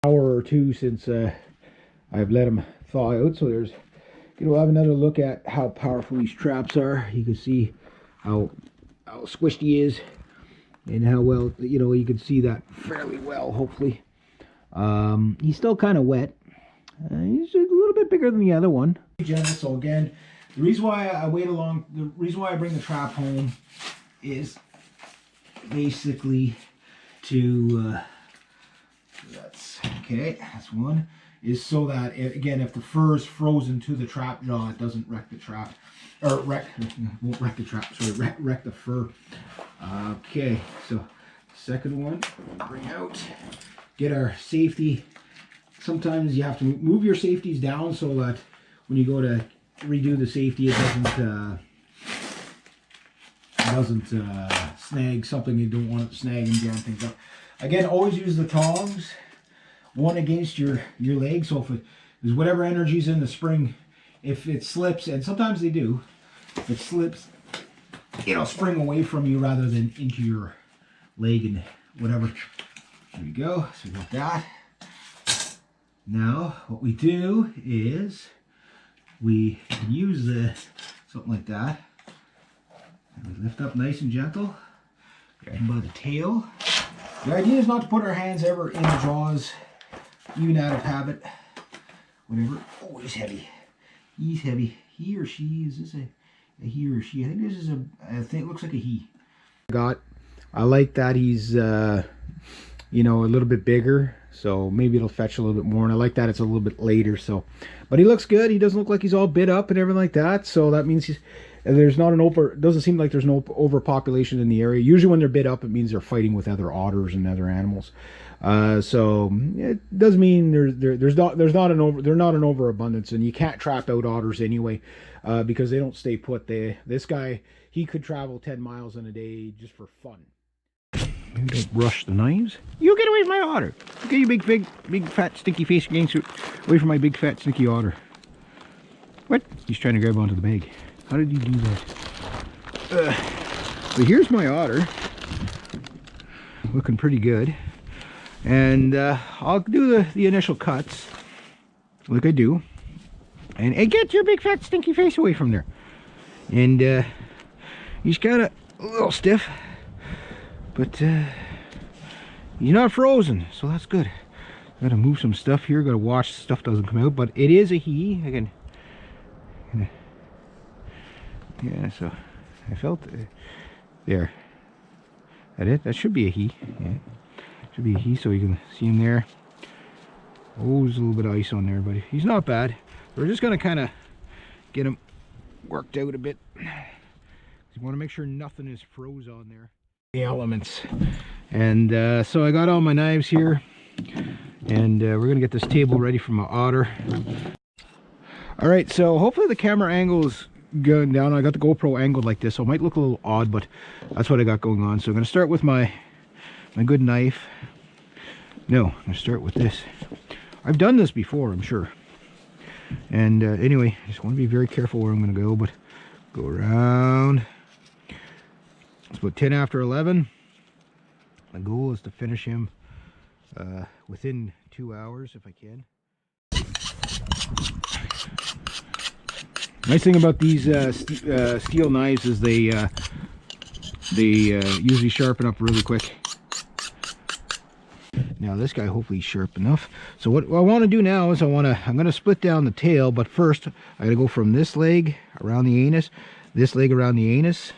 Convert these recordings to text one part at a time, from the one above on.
hour or two since I've let them thaw out. So there's, we'll have another look at how powerful these traps are. You can see how squished he is and how well, you can see that fairly well, hopefully. He's still kind of wet. He's a little bit bigger than the other one. So again, the reason why I the reason why I bring the trap home is basically to, that's one, is so that, again, if the fur is frozen to the trap jaw, it doesn't wreck the trap, or won't wreck the trap, sorry, wreck the fur. Okay, so second one, we'll bring out, get our safety. Sometimes you have to move your safeties down so that when you go to redo the safety, it doesn't snag something you don't want it to snag and jam things up. Again, always use the tongs, one against your leg. So if there's whatever energy's in the spring, if it slips, and sometimes they do, if it slips, it'll spring away from you rather than into your leg and whatever. There we go. So we got that. Now, what we do is we use something like that. And we lift up nice and gentle, grab him by the tail. The idea is not to put our hands ever in the jaws, even out of habit, whatever. Oh, he's heavy. He's heavy. He or she, is this a he or she? I think this is I think it looks like a he. I like that he's, a little bit bigger. So maybe it'll fetch a little bit more, and I like that it's a little bit later. So, but he looks good. He doesn't look like he's all bit up and everything like that. So that means there's not doesn't seem like there's no overpopulation in the area. Usually when they're bit up, it means they're fighting with other otters and other animals. So it does mean they're not an overabundance, and you can't trap out otters anyway, because they don't stay put. This guy, he could travel 10 miles in a day just for fun. Maybe don't brush the knives. You get away from my otter. Look at you big fat stinky face away from my big fat stinky otter. What? He's trying to grab onto the bag. How did he do that? So here's my otter. Looking pretty good. And I'll do the initial cuts like I do. And get your big fat stinky face away from there. And he's kind of a little stiff. But he's not frozen, so that's good. Gotta move some stuff here, gotta watch stuff doesn't come out, but it is a he. Yeah, so I felt there. That it? That should be a he. Yeah, should be a he, so you can see him there. Oh, there's a little bit of ice on there, but he's not bad. We're just gonna kind of get him worked out a bit. You want to make sure nothing is froze on there. The elements. And so I got all my knives here, and we're gonna get this table ready for my otter. All right, so hopefully the camera angle is going down. I got the GoPro angled like this, so it might look a little odd, but that's what I got going on. So I'm gonna start with my good knife. No, I'm gonna start with this. I've done this before, I'm sure. And anyway, I just want to be very careful where I'm gonna go, but go around. It's about 10 after 11. My goal is to finish him within 2 hours if I can. Nice thing about these steel knives is they usually sharpen up really quick. Now this guy hopefully is sharp enough. So what I want to do now is I'm going to split down the tail, but first I got to go from this leg around the anus, this leg around the anus.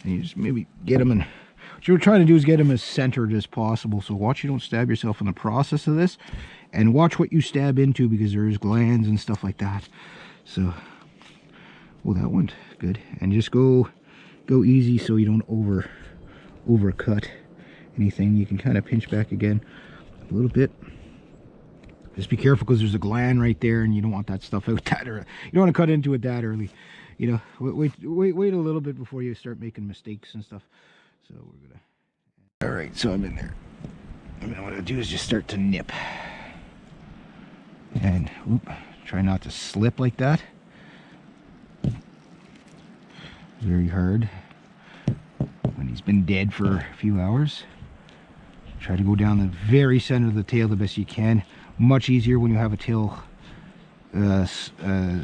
And you just maybe get them in. What you're trying to do is get them as centered as possible. So watch you don't stab yourself in the process of this, and watch what you stab into, because there's glands and stuff like that. So, oh, that went good. And just go easy so you don't overcut anything. You can kind of pinch back again a little bit. Just be careful, because there's a gland right there, and you don't want that stuff out that early. You don't want to cut into it that early. You know, wait a little bit before you start making mistakes and stuff. So we're gonna. All right, so I'm in there. I mean, what I do is just start to nip, and try not to slip like that. Very hard when he's been dead for a few hours. Try to go down the very center of the tail the best you can. Much easier when you have a tail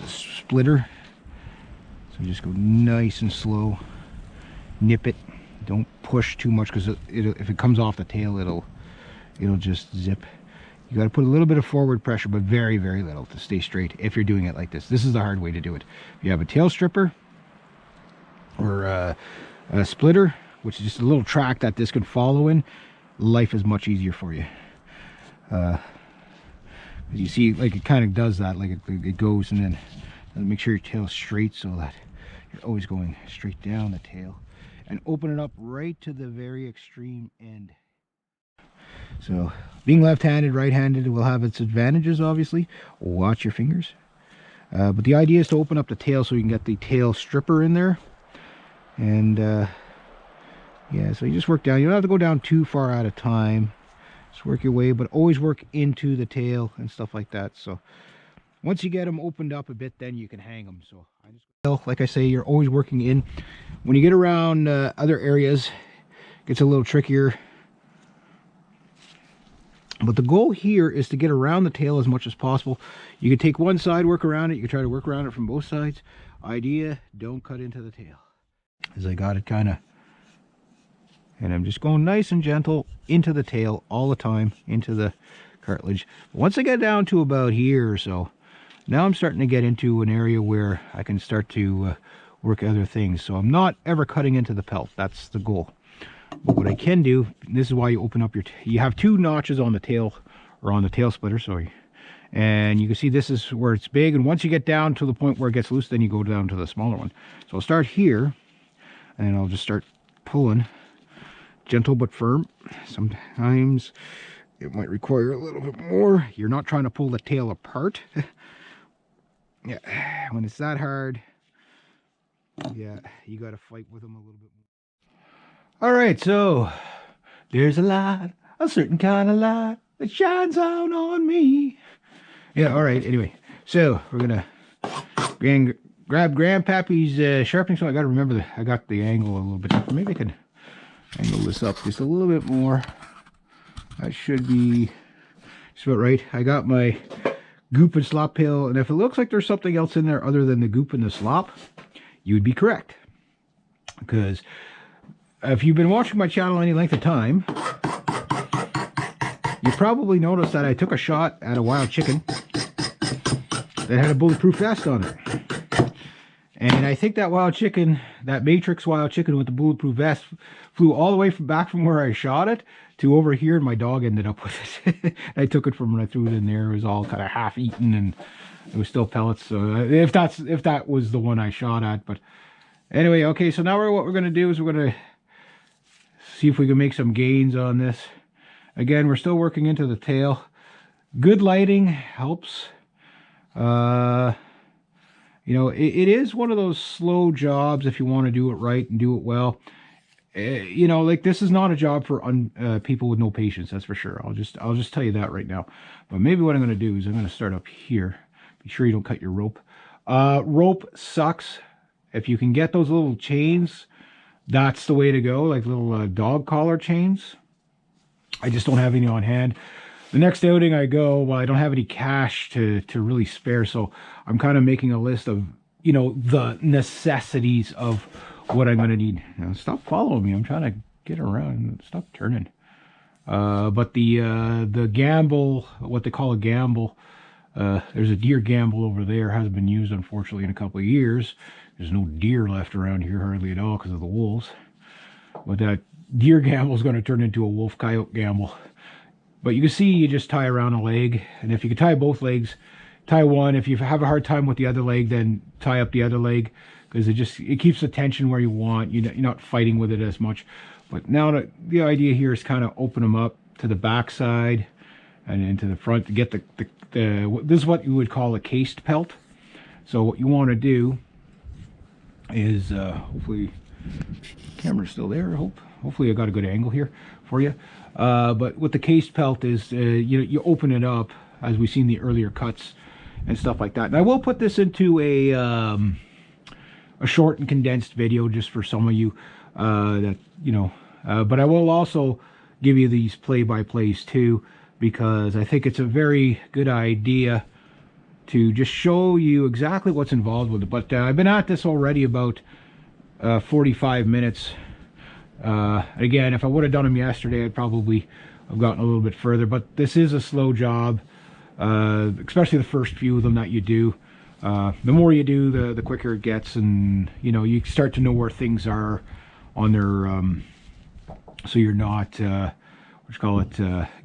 splitter. So just go nice and slow. Nip it. Don't push too much, because if it comes off the tail, it'll just zip. You got to put a little bit of forward pressure, but very, very little, to stay straight if you're doing it like this. This is the hard way to do it. If you have a tail stripper or a splitter, which is just a little track that this can follow in, life is much easier for you. You see, like, it kind of does that, like it goes, and then make sure your tail's straight so that you're always going straight down the tail, and open it up right to the very extreme end. So being left-handed, right-handed will have its advantages, obviously. Watch your fingers. But the idea is to open up the tail so you can get the tail stripper in there. And yeah, so you just work down. You don't have to go down too far at a time. Just work your way, but always work into the tail and stuff like that. So once you get them opened up a bit, then you can hang them. So like I say, you're always working in. When you get around other areas, it gets a little trickier. But the goal here is to get around the tail as much as possible. You can take one side, work around it. You can try to work around it from both sides. Idea, don't cut into the tail. As I got it kind of, and I'm just going nice and gentle into the tail all the time, into the cartilage. Once I get down to about here or so, now I'm starting to get into an area where I can start to work other things. So I'm not ever cutting into the pelt. That's the goal. But what I can do, this is why you open up you have two notches on the tail, or on the tail splitter, sorry. And you can see this is where it's big, and once you get down to the point where it gets loose, then you go down to the smaller one. So I'll start here, and then I'll just start pulling, gentle but firm. Sometimes it might require a little bit more. You're not trying to pull the tail apart. Yeah, when it's that hard, yeah, you got to fight with them a little bit more. All right, so there's a light, a certain kind of light that shines out on me. Yeah, all right, anyway. So we're going to grab Grandpappy's sharpening saw. I got to remember that I got the angle a little bit different. Maybe I can angle this up just a little bit more. That should be just about right. I got my goop and slop pail, and if it looks like there's something else in there other than the goop and the slop, you would be correct. Because if you've been watching my channel any length of time, you probably noticed that I took a shot at a wild chicken that had a bulletproof vest on it. And I think that wild chicken, that Matrix wild chicken with the bulletproof vest, flew all the way back from where I shot it to over here, and my dog ended up with it. I took it from when I threw it in there. It was all kind of half eaten, and it was still pellets. So if that was the one I shot at. But anyway, okay, so now what we're going to do is we're going to see if we can make some gains on this. Again, we're still working into the tail. Good lighting helps. You know, it is one of those slow jobs if you want to do it right and do it well. You know, like, this is not a job for people with no patience, that's for sure. I'll just tell you that right now. But maybe what I'm going to do is I'm going to start up here. Be sure you don't cut your rope. Rope sucks. If you can get those little chains, that's the way to go, like little dog collar chains. I just don't have any on hand. The next outing I go, well, I don't have any cash to really spare, so I'm kind of making a list of, you know, the necessities of what I'm going to need. Now, stop following me. I'm trying to get around. Stop turning. But the gamble, what they call a gamble, there's a deer gamble over there. Hasn't been used, unfortunately, in a couple of years. There's no deer left around here hardly at all because of the wolves. But that deer gamble is going to turn into a wolf coyote gamble. But you can see, you just tie around a leg, and if you can tie both legs, tie one. If you have a hard time with the other leg, then tie up the other leg, because it keeps the tension where you want. You're not fighting with it as much. But now the idea here is kind of open them up to the back side and into the front to get this is what you would call a cased pelt. So what you want to do is hopefully the camera's still there. Hopefully I got a good angle here for you. But what the cased pelt is, you open it up, as we've seen the earlier cuts and stuff like that. And I will put this into a short and condensed video just for some of you that, but I will also give you these play-by-plays too, because I think it's a very good idea to just show you exactly what's involved with it. But I've been at this already about 45 minutes. Again, if I would have done them yesterday, I'd probably have gotten a little bit further, but this is a slow job, especially the first few of them that you do. The more you do, the quicker it gets, and you know, you start to know where things are on their, so you're not,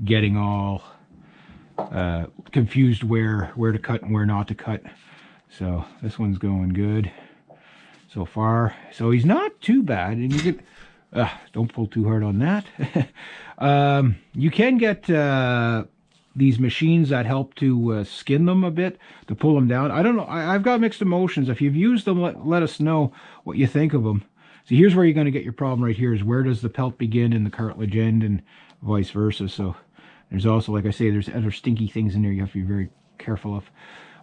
getting all confused where to cut and where not to cut. So this one's going good so far. So he's not too bad, and you get, don't pull too hard on that. You can get these machines that help to skin them a bit, to pull them down. I don't know. I've got mixed emotions. If you've used them, let us know what you think of them. So here's where you're going to get your problem right here, is where does the pelt begin and the cartilage end, and vice versa. So there's also, like I say, there's other stinky things in there you have to be very careful of.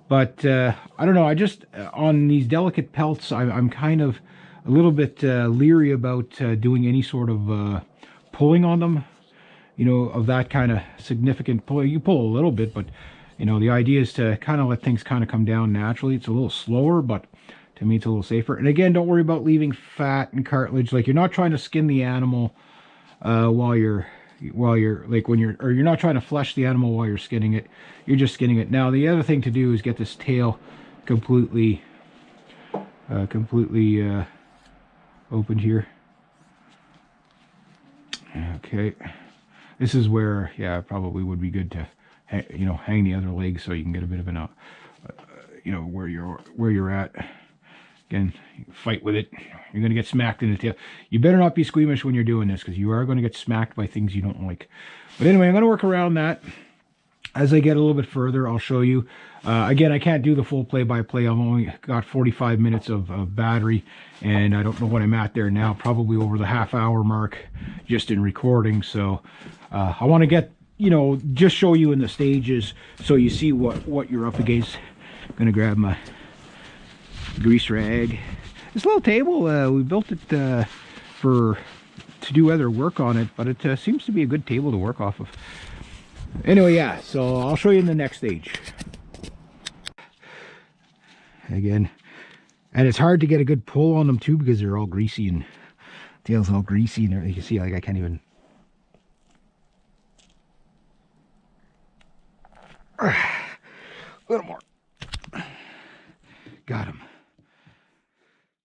But I don't know, I just, on these delicate pelts, I'm kind of a little bit leery about doing any sort of pulling on them, you know, of that kind of significant pull. You pull a little bit, but, you know, the idea is to kind of let things kind of come down naturally. It's a little slower, but to me it's a little safer. And again, don't worry about leaving fat and cartilage. Like, you're not trying to skin the animal while you're like, you're not trying to flesh the animal while you're skinning it. You're just skinning it. Now the other thing to do is get this tail completely opened here. Okay, this is where, yeah, it probably would be good to you know, hang the other leg so you can get a bit of an you know, where you're at. Again, fight with it. You're going to get smacked in the tail. You better not be squeamish when you're doing this, because you are going to get smacked by things you don't like. But anyway, I'm going to work around that. As I get a little bit further, I'll show you. Again, I can't do the full play-by-play. I've only got 45 minutes of battery, and I don't know what I'm at there now. Probably over the half-hour mark just in recording. So I want to get, you know, just show you in the stages so you see what you're up against. I'm going to grab my grease rag. This little table, we built it to do other work on it, but it seems to be a good table to work off of. Anyway, yeah, so I'll show you in the next stage. Again, and it's hard to get a good pull on them too, because they're all greasy, and tail's all greasy, and you can see, like, I can't even. A little more. Got him.